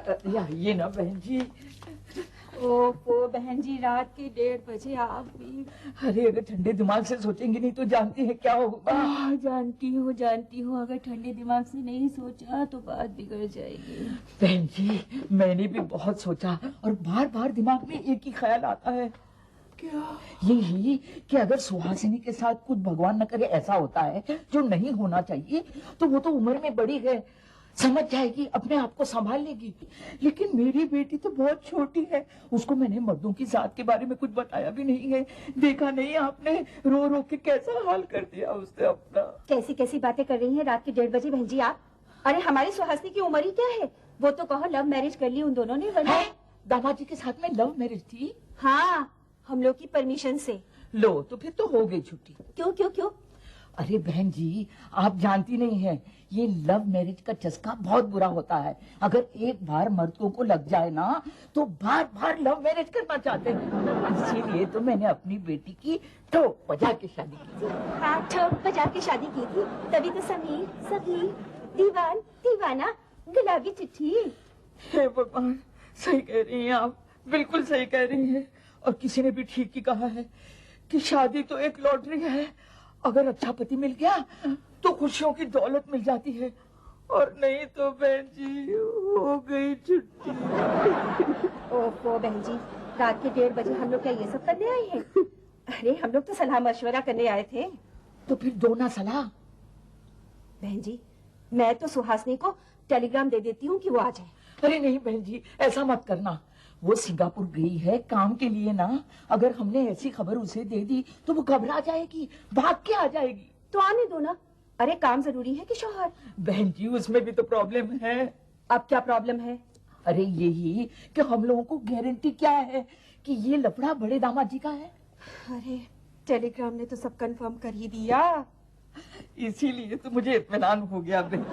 ये ना बहन जी। ओफो बहन जी, रात के 1:30 बजे आप भी। अरे अगर ठंडे दिमाग से सोचेंगे नहीं तो जानती है क्या होगा। जानती हूँ अगर ठंडे दिमाग से नहीं सोचा तो बात बिगड़ जाएगी। बहन जी मैंने भी बहुत सोचा और बार बार दिमाग में एक ही ख्याल आता है। क्या? यही कि अगर सुहासिनी के साथ कुछ भगवान न करे ऐसा होता है जो नहीं होना चाहिए तो वो तो उम्र में बड़ी है, समझ जाएगी, अपने आप को संभाल लेगी। लेकिन मेरी बेटी तो बहुत छोटी है, उसको मैंने मर्दों की जात के बारे में कुछ बताया भी नहीं है। देखा नहीं आपने रो रो के कैसा हाल कर दिया उसने अपना। कैसी कैसी बातें कर रही हैं रात के 1:30 बजे बहन जी आप। अरे हमारी सुहासिनी की उम्र ही क्या है, वो तो कहो लव मैरिज कर ली उन दोनों ने। दामाद जी के साथ में लव मैरिज थी? हाँ, हम लोग की परमिशन से। लो तो फिर तो हो गई छुट्टी। क्यों क्यों क्यों? अरे बहन जी आप जानती नहीं है, ये लव मैरिज का चस्का बहुत बुरा होता है। अगर एक बार मर्दों को लग जाए ना तो बार बार लव मैरिज करना चाहते हैं। इसीलिए तो मैंने अपनी बेटी की ठोक बजा के शादी की थी। हाँ, ठोक बजा के शादी की थी, तभी तो समीर दीवान दीवाना गुलाबी चिट्ठी। हे भगवान, सही कह रही हैं आप, बिल्कुल सही कह रही हैं। और किसी ने भी ठीक ही कहा है कि शादी तो एक लॉटरी है, अगर अच्छा पति मिल गया तो खुशियों की दौलत मिल जाती है, और नहीं तो बहन जी हो गई छुट्टी। ओहो बहन जी, रात के 1:30 बजे हम लोग क्या ये सब करने आए हैं? अरे हम लोग तो सलाह मशवरा करने आए थे। तो फिर दो ना सलाह। बहन जी मैं तो सुहासिनी को टेलीग्राम दे देती हूँ कि वो आ जाए। अरे नहीं बहन जी ऐसा मत करना, वो सिंगापुर गई है काम के लिए ना, अगर हमने ऐसी खबर उसे दे दी तो वो घबरा जाएगी, भाग के आ जाएगी। तो आने दो ना। अरे काम जरूरी है कि शौहर? बहन जी उसमें भी तो प्रॉब्लम है। अब क्या प्रॉब्लम है? अरे यही कि हम लोगों को गारंटी क्या है कि ये लफड़ा बड़े दामाद जी का है। अरे टेलीग्राम ने तो सब कंफर्म कर ही दिया, इसीलिए तो मुझे इत्मीनान हो गया बहन।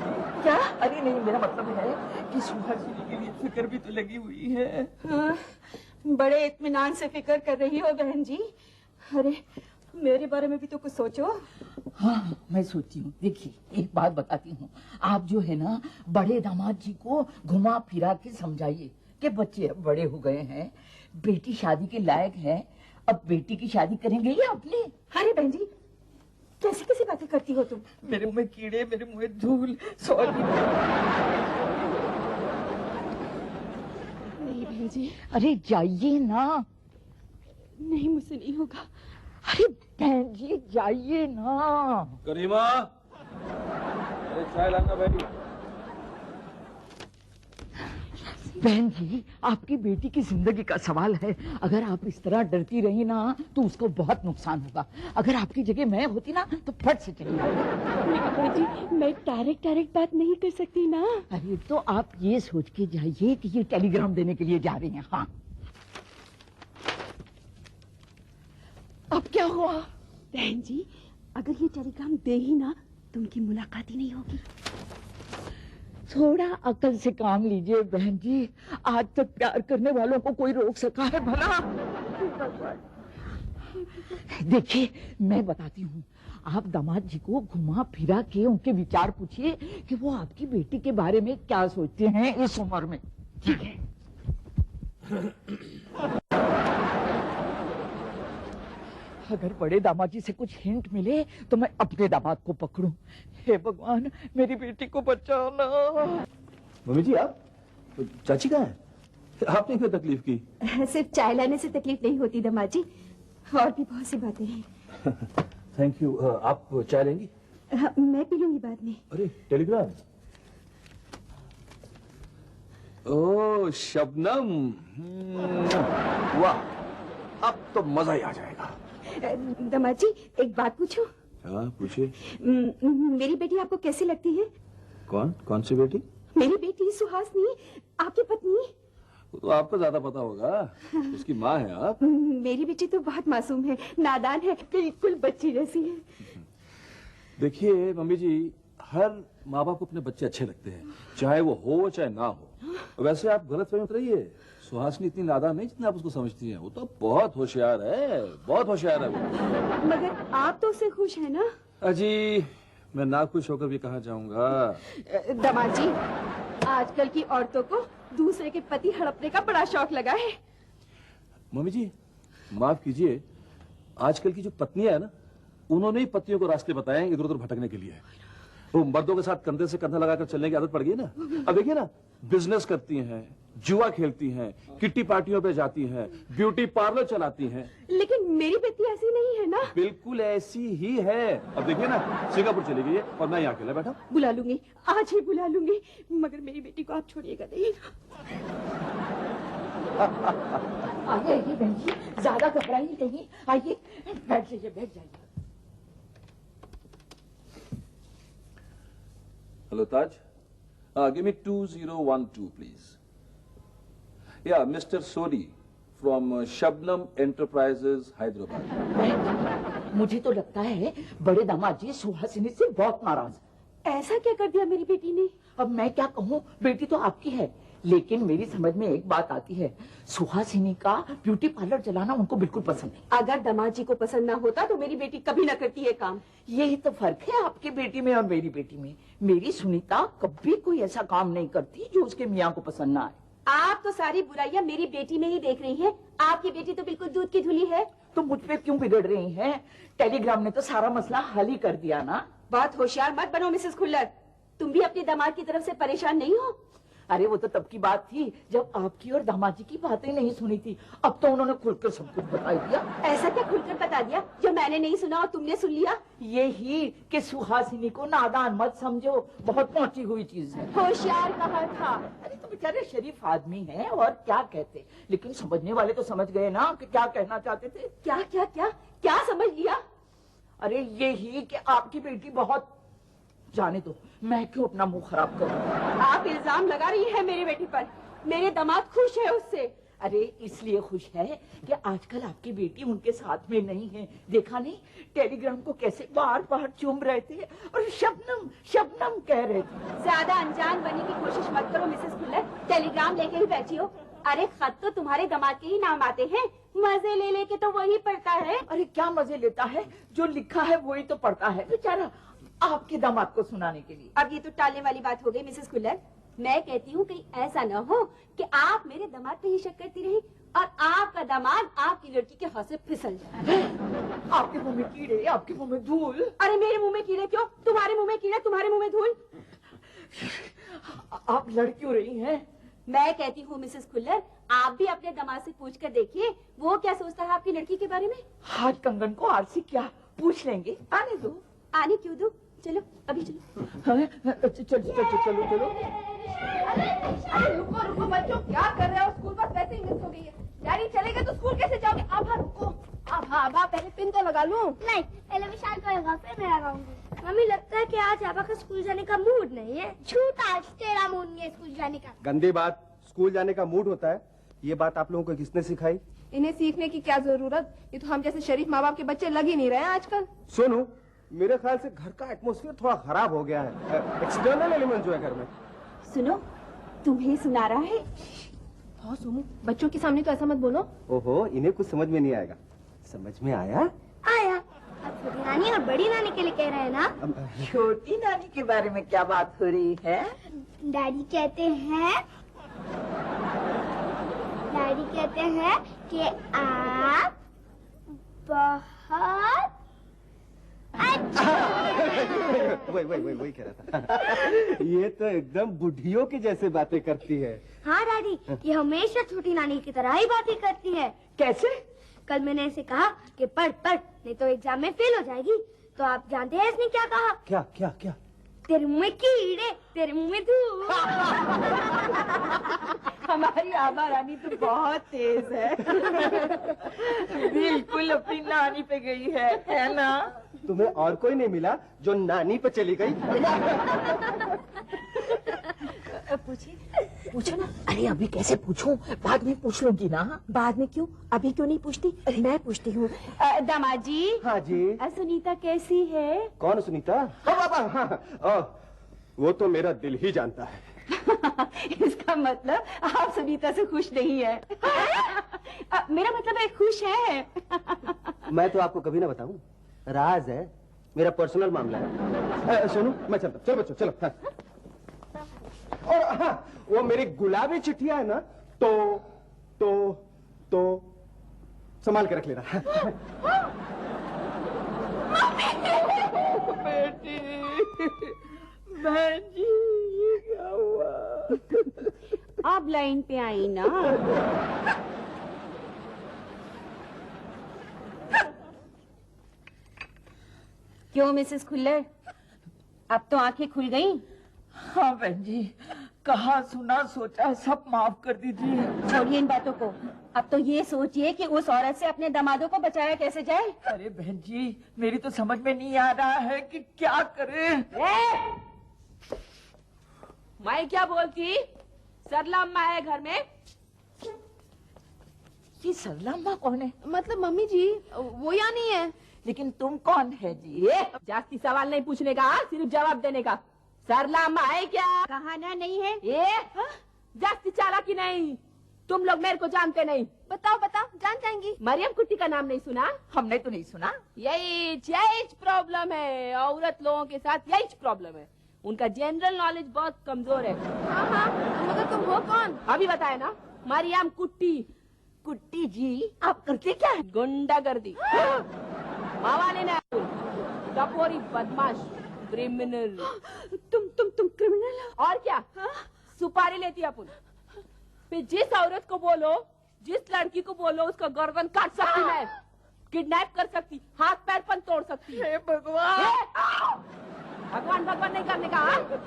क्या? अरे नहीं मेरा मतलब है कि सुहासिनी के लिए फिक्र भी तो लगी हुई है। हाँ, बड़े इत्मीनान से फिक्र कर रही हो बहन जी। अरे मेरे बारे में भी तो कुछ सोचो। हाँ मैं सोचती हूँ। देखिए एक बात बताती हूँ, आप जो है ना बड़े दामाद जी को घुमा फिरा के समझाइए कि बच्चे अब बड़े हो गए हैं, बेटी शादी के लायक है, अब बेटी की शादी करेंगे या अपनी। अरे बहन जी कैसी कैसी बातें करती हो तुम? मेरे मुंह में कीड़े, मेरे मुंह में धूल, सॉरी। नहीं बहन जी। अरे जाइए ना। नहीं मुझसे नहीं होगा। अरे बहन जी जाइए ना। करीमा, अरे चाय लाना बेटी। बहन जी आपकी बेटी की जिंदगी का सवाल है, अगर आप इस तरह डरती रही ना तो उसको बहुत नुकसान होगा। अगर आपकी जगह मैं होती ना तो फट से चली जाती। जी मैं डायरेक्ट बात नहीं कर सकती ना। अरे तो आप ये सोच के जाइए कि ये टेलीग्राम देने के लिए जा रही हैं। हाँ अब क्या हुआ? बहन जी अगर ये टेलीग्राम दे ही ना तो उनकी मुलाकात ही नहीं होगी। थोड़ा अकल से काम लीजिए बहन जी, आज तक प्यार करने वालों को कोई रोक सका है भला? देखिए मैं बताती हूँ, आप दामाद जी को घुमा फिरा के उनके विचार पूछिए कि वो आपकी बेटी के बारे में क्या सोचते हैं इस उम्र में। ठीक है? अगर बड़े दामाद जी से कुछ हिंट मिले तो मैं अपने दामाद को पकड़ूं। हे भगवान मेरी बेटी को बचाना। मम्मी जी आप, चाची कहाँ है? आपने क्यों तकलीफ की? सिर्फ चाय लाने से तकलीफ नहीं होती दामाद जी, और भी बहुत सी बातें हैं। Thank you. आप चाय लेंगी? मैं पी लूंगी बाद में। अरे टेलीग्राम। ओह शबनम, वाह अब तो मजा ही आ जाएगा। दामाद जी एक बात पूछूं? हाँ पूछिए। मेरी बेटी आपको कैसी लगती है? कौन सी बेटी? मेरी बेटी सुहासिनी, आपकी पत्नी। तो आपको ज्यादा पता होगा, उसकी माँ है आप। मेरी बेटी तो बहुत मासूम है, नादान है, बिल्कुल बच्ची जैसी है। देखिए मम्मी जी, हर माँ बाप को अपने बच्चे अच्छे लगते हैं, चाहे वो हो चाहे ना हो। वैसे आप गलत फहमी मत रहिए, सुहासिनी इतनी नादान नहीं जितना आप उसको समझती हैं, वो तो बहुत होशियार है, बहुत होशियार है वो। मगर आप तो उससे खुश हैं ना? अजी मैं ना खुश होकर भी कहाँ जाऊंगा। दामाद जी आजकल की औरतों को दूसरे के पति हड़पने का बड़ा शौक लगा है। मम्मी जी माफ कीजिए, आजकल की जो पत्नियां है ना, उन्होंने ही पतियों को रास्ते बताए हैं इधर उधर भटकने के लिए। वो मर्दों के साथ कंधे से कंधा लगाकर चलने की आदत पड़ गई ना। अब देखिए ना, बिजनेस करती हैं, जुआ खेलती हैं, किट्टी पार्टियों पे जाती हैं, ब्यूटी पार्लर चलाती हैं। लेकिन मेरी बेटी ऐसी नहीं है ना। बिल्कुल ऐसी ही है। अब देखिए ना, सिंगापुर चली गई है और मैं यहाँ अकेला बैठा। बुला लूंगी, आज ही बुला लूंगी, मगर मेरी बेटी को आप छोड़िएगा नहीं। आइए आइए बहन जी, ज्यादा घबराइए नहीं। आइए बैठ जाइए, बैठ जाइए। Hello Taj, give me 2012 please. या mister Sodhi from Shabnam enterprises Hyderabad. बहन जी, मुझे तो लगता है बड़े दामाद जी सुहासिनी से बहुत नाराज हैं। ऐसा क्या कर दिया मेरी बेटी ने? अब मैं क्या कहूँ, बेटी तो आपकी है, लेकिन मेरी समझ में एक बात आती है, सुहासिनी का ब्यूटी पार्लर चलाना उनको बिल्कुल पसंद नहीं। अगर दामाद जी को पसंद ना होता तो मेरी बेटी कभी ना करती है काम। यही तो फर्क है आपकी बेटी में और मेरी बेटी में। मेरी सुनीता कभी कोई ऐसा काम नहीं करती जो उसके मियाँ को पसंद ना आए। आप तो सारी बुराइयां मेरी बेटी में ही देख रही हैं। आपकी बेटी तो बिल्कुल दूध की धुली है। तो मुझ पे क्यों बिगड़ रही हैं? टेलीग्राम ने तो सारा मसला हल ही कर दिया ना। बहुत होशियार मत बनो मिसेस खुल्लर, तुम भी अपने दामाद की तरफ से परेशान नहीं हो? अरे वो तो तब की बात थी जब आपकी और दामाद जी की बातें नहीं सुनी थी। अब तो उन्होंने खुलकर सब कुछ बता दिया। ऐसा क्या खुलकर बता दिया जो मैंने नहीं सुना और तुमने सुन लिया? यही कि सुहासिनी को नादान मत समझो, बहुत पहुंची हुई चीज है। होशियार कहा था। अरे तो बेचारे शरीफ आदमी हैं और क्या कहते, लेकिन समझने वाले तो समझ गए ना कि क्या कहना चाहते थे। क्या क्या क्या क्या समझ लिया? अरे यही कि आपकी बेटी बहुत, जाने दो, मैं क्यों अपना मुंह खराब करूं। आप इल्जाम लगा रही हैं मेरी बेटी पर। मेरे दामाद खुश है उससे। अरे इसलिए खुश है कि आजकल आपकी बेटी उनके साथ में नहीं है। देखा नहीं टेलीग्राम को कैसे बार बार चूम रहे थे और शबनम शबनम कह रहे थे। ज्यादा अनजान बनने की कोशिश मत करो मिसेस खुल्लर, टेलीग्राम लेके ही बैठी हो। अरे खत तो तुम्हारे दामाद के ही नाम आते हैं, मजे ले लेके तो वही पढ़ता है। अरे क्या मजे लेता है, जो लिखा है वही तो पढ़ता है बेचारा, आपके दामाद को सुनाने के लिए। अब ये तो टालने वाली बात हो गई मिसेस खुल्लर। मैं कहती हूँ कहीं ऐसा न हो कि आप मेरे दामाद पे ही शक करती रही और आपका दामाद आपकी लड़की के हाथ से फिसल जाए। आपके मुंह में कीड़े, आपके मुंह में धूल। अरे मेरे मुंह में कीड़े क्यों? तुम्हारे मुंह में कीड़े, तुम्हारे मुंह में धूल। आप लड़ क्यों रही हैं? मैं कहती हूँ मिसेस खुल्लर, आप भी अपने दामाद से पूछ कर देखिए वो क्या सोचता है आपकी लड़की के बारे में। हाथ कंगन को आरसी क्या पूछ लेंगे, आने दो। आने क्यों दो, चलो अभी चलो। चलो चलो। अरे रुको रुको बच्चों, क्या कर रहे हो? स्कूल बस वैसे ही मिस हो गई है। डैडी चले गए तो स्कूल कैसे जाओगे? आभा रुको, आभा पहले पिन तो लगा लूं। नहीं, पहले विशाल को लगा, फिर मैं लगाऊंगी। मम्मी लगता है कि आज आभा का स्कूल जाने का मूड नहीं है। झूठ, आज तेरा मूड नहीं है स्कूल जाने का। गंदी बात, स्कूल जाने का मूड होता है। ये बात आप लोगों को किसने सिखाई? इन्हें सीखने की क्या जरूरत, ये तो हम जैसे शरीफ माँ बाप के बच्चे लग ही नहीं रहे हैं आजकल। सुनो, मेरे ख्याल से घर का एटमॉस्फेयर थोड़ा खराब हो गया है। एक्सटर्नल एलिमेंट जो है घर में। सुनो, तुम्हें सुना रहा है। हाँ सोमू, बच्चों के सामने तो ऐसा मत बोलो। ओहो, इन्हें कुछ समझ में नहीं आएगा। समझ में आया? आया। अब छोटी नानी और बड़ी नानी के लिए कह रहे हैं ना? छोटी नानी के बारे में क्या बात हो रही है? डैडी कहते हैं कि आप बहुत वही कह रहा था। ये तो एकदम बुढ़ियों की जैसे बातें करती है। हाँ डैडी, ये हमेशा छोटी नानी की तरह ही बातें करती है। कैसे? कल मैंने ऐसे कहा कि पढ़ नहीं तो एग्जाम में फेल हो जाएगी, तो आप जानते हैं इसने क्या कहा? क्या क्या क्या? तेरे मुंह में कीड़े, तेरे मुंह में धूल। हमारी आभा रानी तो बहुत तेज है। बिल्कुल अपनी नानी पे गई है ना? तुम्हें और कोई नहीं मिला जो नानी पे चली गई? पूछो ना। अरे अभी कैसे पूछूं, बाद में पूछ लूंगी ना। बाद में क्यों, अभी क्यों नहीं पूछती? मैं पूछती हूँ। दामाद जी। हाँ जी। सुनीता कैसी है? कौन सुनीता? वो तो मेरा दिल ही जानता है। इसका मतलब आप सुनीता से खुश नहीं है। मेरा मतलब है खुश है। मैं तो आपको कभी ना बताऊं, राज है, मेरा पर्सनल मामला है। सुनो, मैं चलता। चलो बच्चों चलो। हाँ। और हाँ, वो मेरी गुलाबी चिट्ठियां है ना, तो संभाल के रख लेना। बेटी, बहन जी, ये क्या हुआ? आप लाइन पे आई ना। क्यों मिसेस खुल्लर, अब तो आंखें खुल गईं? हाँ बहन जी, कहा सुना सोचा सब माफ कर दीजिए। छोड़िए इन बातों को, अब तो ये सोचिए कि उस औरत से अपने दामादों को बचाया कैसे जाए। अरे बहन जी, मेरी तो समझ में नहीं आ रहा है कि क्या करें। मैं क्या बोलती, सरला अम्मा है घर में। ये सरला अम्मा कौन है? मतलब मम्मी जी, वो यहाँ नहीं है। लेकिन तुम कौन है जी? जास्ती सवाल नहीं पूछने का, सिर्फ जवाब देने का। सरला अम्मा है क्या? कहा ना नहीं है। जास्ती चालाकी नहीं, तुम लोग मेरे को जानते नहीं। बताओ बताओ, जान जाएंगी। मरियम कुट्टी का नाम नहीं सुना? हमने तो नहीं सुना। यही प्रॉब्लम है, औरत लोगों के साथ यही प्रॉब्लम है, उनका जनरल नॉलेज बहुत कमजोर है। हाँ, मगर तुम हो कौन? अभी बताया ना, मरियम कुट्टी। कुट्टी जी, आप करते क्या है? गुंडागर्दी। मावा लेना, टपोरी, बदमाश, क्रिमिनल। तुम क्रिमिनल हो? और क्या? सुपारी लेती अपन। फिर जिस औरत को बोलो, जिस लड़की को बोलो, उसका गर्दन काट सकती मैं, किडनैप कर सकती, हाथ पैर पण तोड़ सकती। हे भगवान! भगवान भगवान नहीं करने का।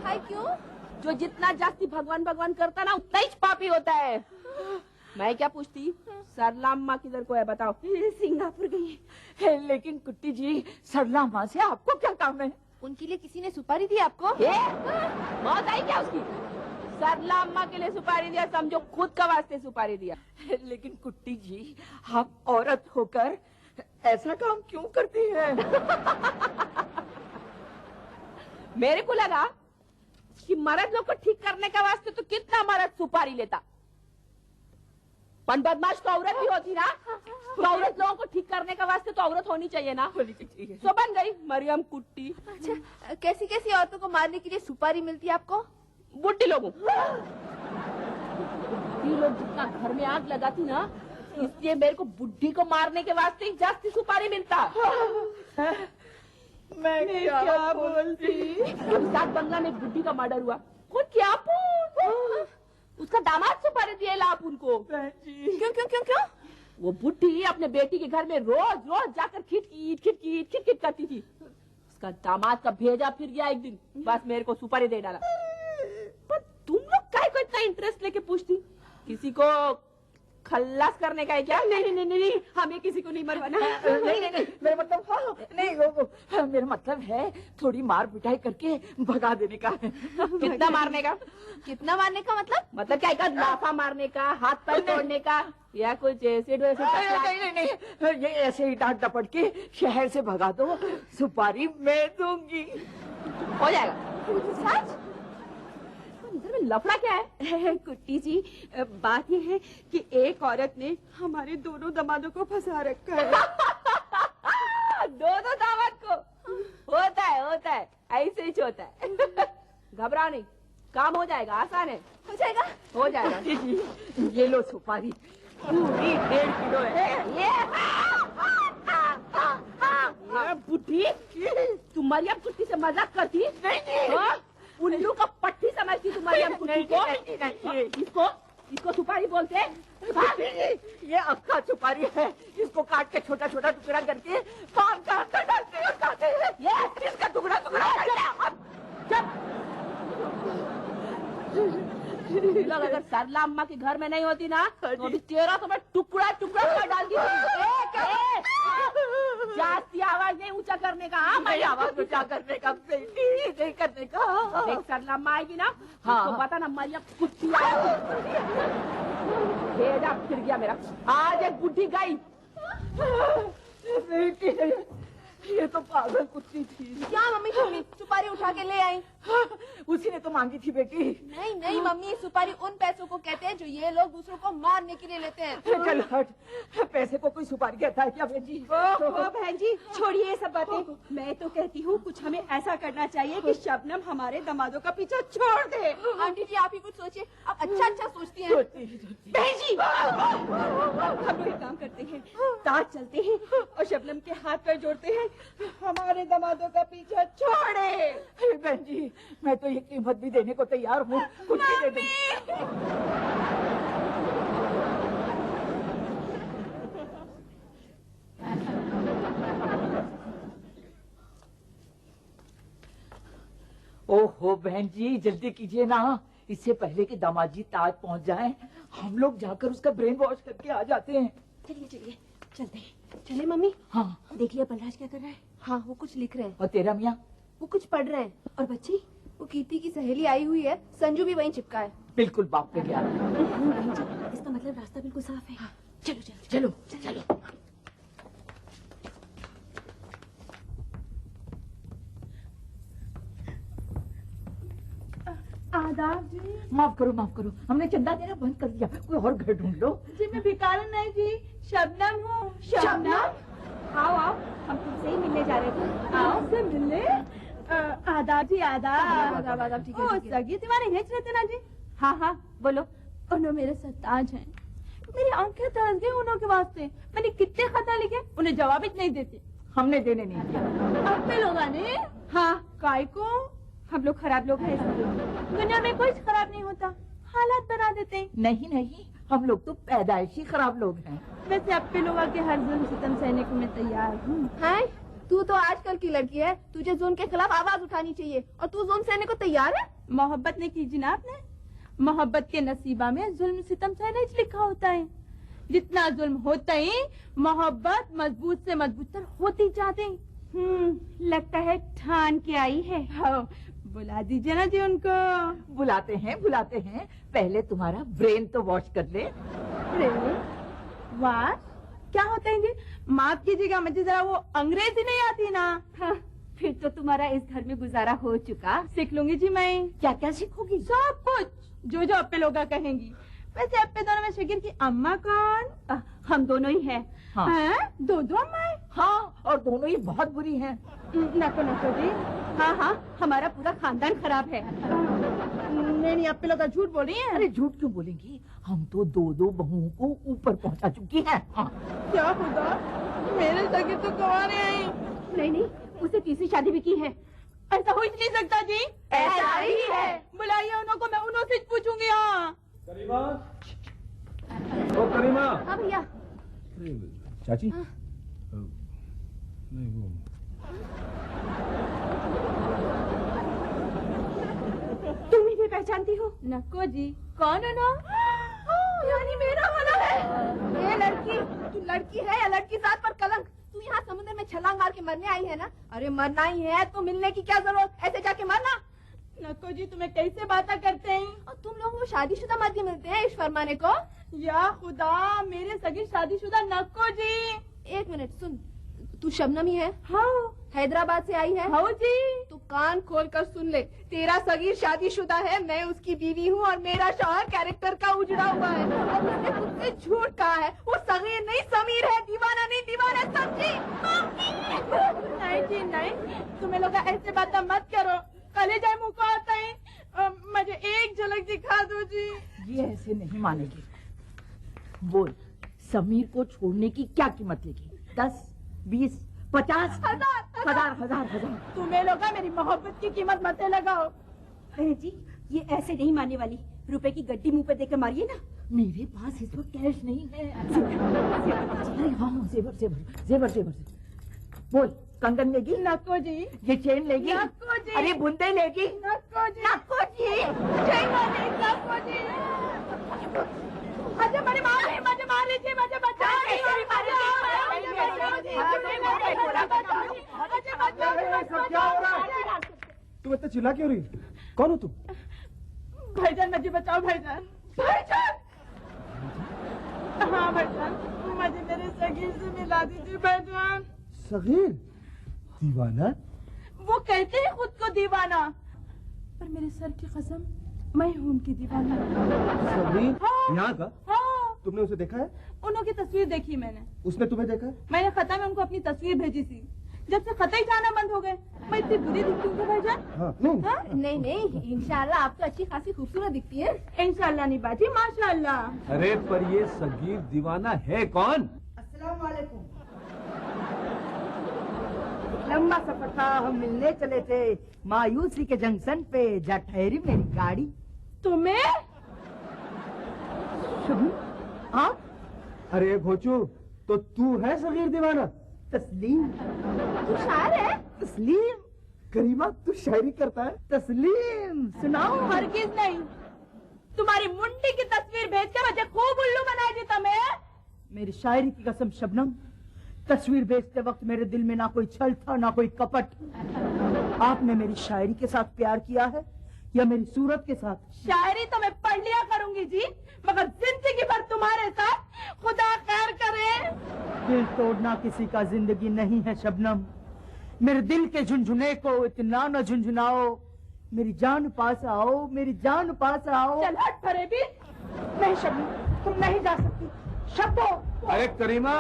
है क्यों? जो जितना जास्ती भगवान भगवान करता ना, उतना ही पापी होता है। मैं क्या पूछती, सरला अम्मा किधर को है बताओ? सिंगापुर गई है। लेकिन कुट्टी जी, सरला अम्मा से आपको क्या काम है? उनके लिए किसी ने सुपारी दी आपको? मौत आई क्या उसकी? सरला अम्मा के लिए सुपारी दिया, समझो खुद का वास्ते सुपारी दिया। लेकिन कुट्टी जी, आप औरत होकर ऐसा काम क्यों करती है? मेरे को लगा कि मर्द लोग को ठीक करने का वास्ते तो कितना मर्द सुपारी लेता, पण बदमाश तो औरत भी होती ना, तो औरत लोगों को ठीक करने का वास्ते तो औरत होनी चाहिए ना। तो बन गई मरियम कुट्टी। अच्छा, कैसी कैसी औरतों को मारने के लिए सुपारी मिलती है आपको? बुढ़ी लोगों लोग जितना घर में आग लगाती ना, इसलिए मेरे को बुढ़ी को मारने के वास्ते ही जास्ती सुपारी मिलता। मैं क्या बोलती? सात बंगला में बुढ़ी का मर्डर हुआ, कौन किया? उसका दामाद सुपारी दिए लाप उनको। क्यों? वो बुढ़ी अपने बेटी के घर में रोज रोज जाकर खिटखिट करती थी। उसका दामाद का भेजा फिर गया एक दिन, बस मेरे को सुपारी दे डाला। पर तुम लोग काहे को इतना इंटरेस्ट लेके पूछती? किसी को खल्लास करने का है क्या? नहीं, हमें किसी को नहीं मरवाना। नहीं, मेरा मतलब नहीं, वो मेरा मतलब है थोड़ी मार पिटाई करके भगा देने का है। कितना मारने का? कितना मारने का मतलब क्या? लाफा मारने का, हाथ पैर तोड़ने का, या कुछ एसिड वैसे? नहीं, ये ऐसे ही डांट डपट के शहर से भगा दो, सुपारी मैं दूंगी। हो जाएगा। सच? इधर में लफड़ा क्या है? कुट्टी जी, बात ये है कि एक औरत ने हमारे दोनों दामादों को फंसा रखा है। दोनों दामाद को? होता है, ऐसे ही होता है। घबराओ नहीं, काम हो जाएगा, आसान है। हो जाएगा? हो जाएगा। ये लो सुपारी, पूरी 1.5 किलो है। ये बुद्धि, तुम मरियम कुट्टी से मजाक करती? नहीं। उल्लू का पट्टी समझती तुम्हारी हम कुट्टी को? इसको सुपारी बोलते? ये अक्का सुपारी है, इसको काट के छोटा छोटा टुकड़ा करके पान का अंदर डालते हैं, खाते हैं। ये इसका टुकड़ा लोग अगर सरला अम्मा के घर में नहीं होती ना, तो अभी तेरा तो मैं टुकड़ा कर डालती थी। जास्ती आवाज नहीं ऊंचा करने का। मैं आवाज ऊंचा करने का बेटी नहीं करने का। देख सरला अम्मा आएगी ना, उसको पता ना मरियम कुट्टी भेजा फिर गया मेरा। आज एक बुढ़ी गई। बेटी, ये तो पागल कुत्ती थी। क्या मम्मी सुपारी उठा के ले आई? उसी ने तो मांगी थी बेटी। नहीं नहीं मम्मी, सुपारी उन पैसों को कहते हैं जो ये लोग दूसरों को मारने के लिए लेते हैं। चल हट, पैसे को कोई सुपारी कहता है क्या बहन जी? ओह बहन जी छोड़िए ये सब बातें। मैं तो कहती हूँ कुछ हमें ऐसा करना चाहिए कि शबनम हमारे दामादों का पीछा छोड़ दे। आंटी जी आप ही कुछ सोचिए, आप अच्छा अच्छा सोचती हैं। बहन जी हम लोग एक काम करते हैं, ताज चलते हैं और शबनम के हाथ पैर जोड़ते हैं, हमारे दामादों का पीछा छोड़े। अरे बहन जी मैं तो ये कीमत भी देने को तैयार हूँ, कुछ भी दे दूँ। ओहो बहन जी जल्दी कीजिए ना, इससे पहले कि दामाद जी ताज पहुंच जाएं, हम लोग जाकर उसका ब्रेन वॉश करके आ जाते हैं। चलिए चलिए चलते हैं। चले मम्मी? हाँ देख लिया बलराज क्या कर रहा है? हाँ वो कुछ लिख रहे हैं। और तेरा मियाँ? वो कुछ पढ़ रहे हैं। और बच्ची? वो कीर्ति की सहेली आई हुई है, संजू भी वहीं चिपका है। बिल्कुल बाप पे गया। बहन जी इसका मतलब रास्ता बिल्कुल साफ है। चलो चलो चलो चलो। आदाब जी। माफ करो, हमने चंदा देना बंद कर दिया, कोई और घर ढूंढ लो। जी मैं भिखारन नहीं जी, शबनम हूँ। शबनम आओ आओ, हम तुमसे ही मिलने जा रहे थे। आओ से मिलने। आदाब जी आदाब। आदाब, ठीक है, ओ ठीक है। सगी तुम्हारे हेच रहते ना जी? हाँ हाँ बोलो। उन्हों मेरे सरताज हैं, मेरी आंखें तरस गई उन्हों के वास्ते। मैंने कितने खता लिखे, उन्हें जवाब ही नहीं देते। हमने देने नहीं दिया। अब पे लोगा ने? हाँ काय को? हम लोग खराब लोग हैं इसलिए। दुनिया में कुछ खराब नहीं होता, हालात बना देते हैं। नहीं, हम लोग तो पैदाइशी खराब लोग हैं। वैसे अब पे लोगा के हर जुल्म सितम सहने को मैं तैयार हूँ। हैं? तू तो आजकल की लड़की है, तुझे जुल्म के खिलाफ आवाज उठानी चाहिए और तू जुल्म सहने को तैयार है? मोहब्बत ने की जनाब ने, मोहब्बत के नसीबा में जुल्म सितम सहना ही लिखा होता है। जितना जुल्म होता ही मोहब्बत मजबूत से मजबूतर होती जाते। लगता है ठान के आई है। हाँ, बुला दीजिए ना जी उनको। बुलाते हैं, पहले तुम्हारा ब्रेन तो वॉश कर ले। वाह क्या होता है जी? माफ कीजिएगा मुझे जरा वो अंग्रेजी नहीं आती ना। हाँ, फिर तो तुम्हारा इस घर में गुजारा हो चुका। सीख लूंगी जी मैं। क्या सीखोगी? सब कुछ जो जो अप्पे लोगा कहेंगी। वैसे अप्पे दोनों में शकीर की अम्मा कौन? हम दोनों ही हैं। हाँ। दो अम्मा है? हाँ, और दोनों ही बहुत बुरी हैं। नको जी। हाँ हमारा पूरा खानदान खराब है। नहीं अप्पे लोग झूठ बोल रही हैं। अरे झूठ क्यों बोलेंगी, हम तो दो बहुओं को ऊपर पहुंचा चुकी हैं। हाँ। क्या खुदा, मेरे सगे तो कुंवारे हैं। नहीं उसे तीसरी शादी भी की है। ऐसा हो ही नहीं सकता जी। ऐसा ही है। बुलाइए उनको, मैं उन्हों से पूछूंगी। हाँ करीमा, ओ करीमा। हाँ भैया। चाची? नहीं वो तुम इन्हें पहचानती हो? नको जी, कौन है ना? यानी मेरा वाला है। ये लड़की, तू लड़की है या लड़की जात पर कलंक? तू यहाँ समुद्र में छलांग मार के मरने आई है ना? अरे मरना ही है तो मिलने की क्या जरूरत, ऐसे जाके मरना। नको जी तुम्हें कैसे बातें करते हैं? और तुम लोग वो शादीशुदा मर्दी मिलते हैं इस फरमाने को? या खुदा, मेरे सगी शादीशुदा नको जी। एक मिनट सुन, तू शबनम ही है? हाँ। हैदराबाद से आई है? हाँ जी। तू कान खोल कर सुन ले, तेरा सगीर शादीशुदा है, मैं उसकी बीवी हूँ और मेरा शौहर कैरेक्टर का उजड़ा हुआ है। और उसने खुद से झूठ कहा है, वो सगीर नहीं समीर है, दीवाना नहीं दीवाना समझी? नहीं जी नहीं, तुम्हें लोग ऐसे बातें मत करो, कलेजा मुका आता है। मुझे एक झलक दिखा दो जी। ये ऐसे नहीं मानेगी। बोल, समीर को छोड़ने की क्या कीमत लेगी? 10, 20, 50, हजार। तुम्हें लोग मेरी मोहब्बत की कीमत मत लगाओ। बहन जी ये ऐसे नहीं मानने वाली, रुपए की गड्डी मुंह पे देकर मारिए ना। मेरे पास इस वक्त कैश नहीं है। अरे हाँ, जेवर। बोल, कंगन लेगी? नको जी। ये चेन लेगी? नको जी। अरे बुंदे लेगी? नको जी। नको जी। नको जी। मुझे मार लीजिए, मुझे बचा तुम इतना चिल्ला क्यों रही? कौन हो तुम? भाईजान मुझे बचाओ भाईजान। हाँ भाईजान, मुझे मेरे सगीर से मिला दीजिए भाईजान। सगीर? दीवाना? वो कहते हैं खुद को दीवाना, पर मेरे सर की कसम मैं हूँ उनकी दीवानी। सगीर हाँ। यहाँ का? हाँ, तुमने उसे देखा है? उन्हों की तस्वीर देखी मैंने। उसने तुम्हें देखा है? मैंने खता में उनको अपनी तस्वीर भेजी थी। जब से खता ही जाना बंद हो गए। मैं इतनी बुरी दिखती हूँ भाईजान? हाँ, नहीं हाँ? नहीं इंशाल्लाह आप तो अच्छी खासी खूबसूरत दिखती है। इंशाल्लाह नहीं बाजी, माशाल्लाह। अरे पर ये सगीर दीवाना है कौन? अस्सलाम वालेकुम। लंबा सफर था, हम मिलने चले थे मायूसी के जंक्शन पे, जा ठहरी मेरी गाड़ी। तुम्हें? हाँ अरे भोचू, तो तू है सगीर दीवाना? तस्लीम। तू शायर है? तस्लीम। करीमा तू शायरी करता है? तस्लीम सुनाओ। हरगिज नहीं। तुम्हारी मुंडी की तस्वीर भेज के मुझे खूब उल्लू बनाई थी तुम्हें। मेरी शायरी की कसम शबनम, तस्वीर भेजते वक्त मेरे दिल में ना कोई छल था ना कोई कपट। आपने मेरी शायरी के साथ प्यार किया है या मेरी सूरत के साथ? शायरी तो मैं पढ़ लिया करूंगी जी, मगर जिंदगी भर तुम्हारे साथ खुदा खैर करे। दिल तोड़ना किसी का जिंदगी नहीं है शबनम। मेरे दिल के झुनझुने को इतना न झुनझुनाओ। मेरी जान पास आओ, मेरी जान पास आओ। चल हट फरेबी। नहीं शबनम, तुम नहीं जा सकती। शब्बो। अरे करीमा,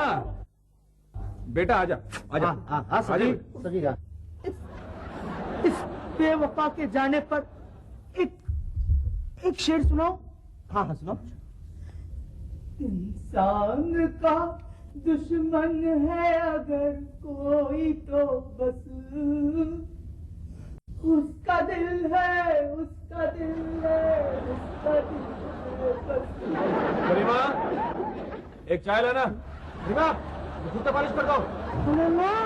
बेटा आजा आजा। हाँ, आजा सगीर, बेटा। सगीर हाँ। इस बेवफा के जाने पर एक शेर सुनाओ। हाँ हाँ सुनाओ। इंसान का दुश्मन है अगर कोई तो बस उसका दिल है, उसका दिल है, उसका दिल है बस। करीमा, एक चाय लाना। करीमा, जूता पॉलिश कर दो। अल्लाह,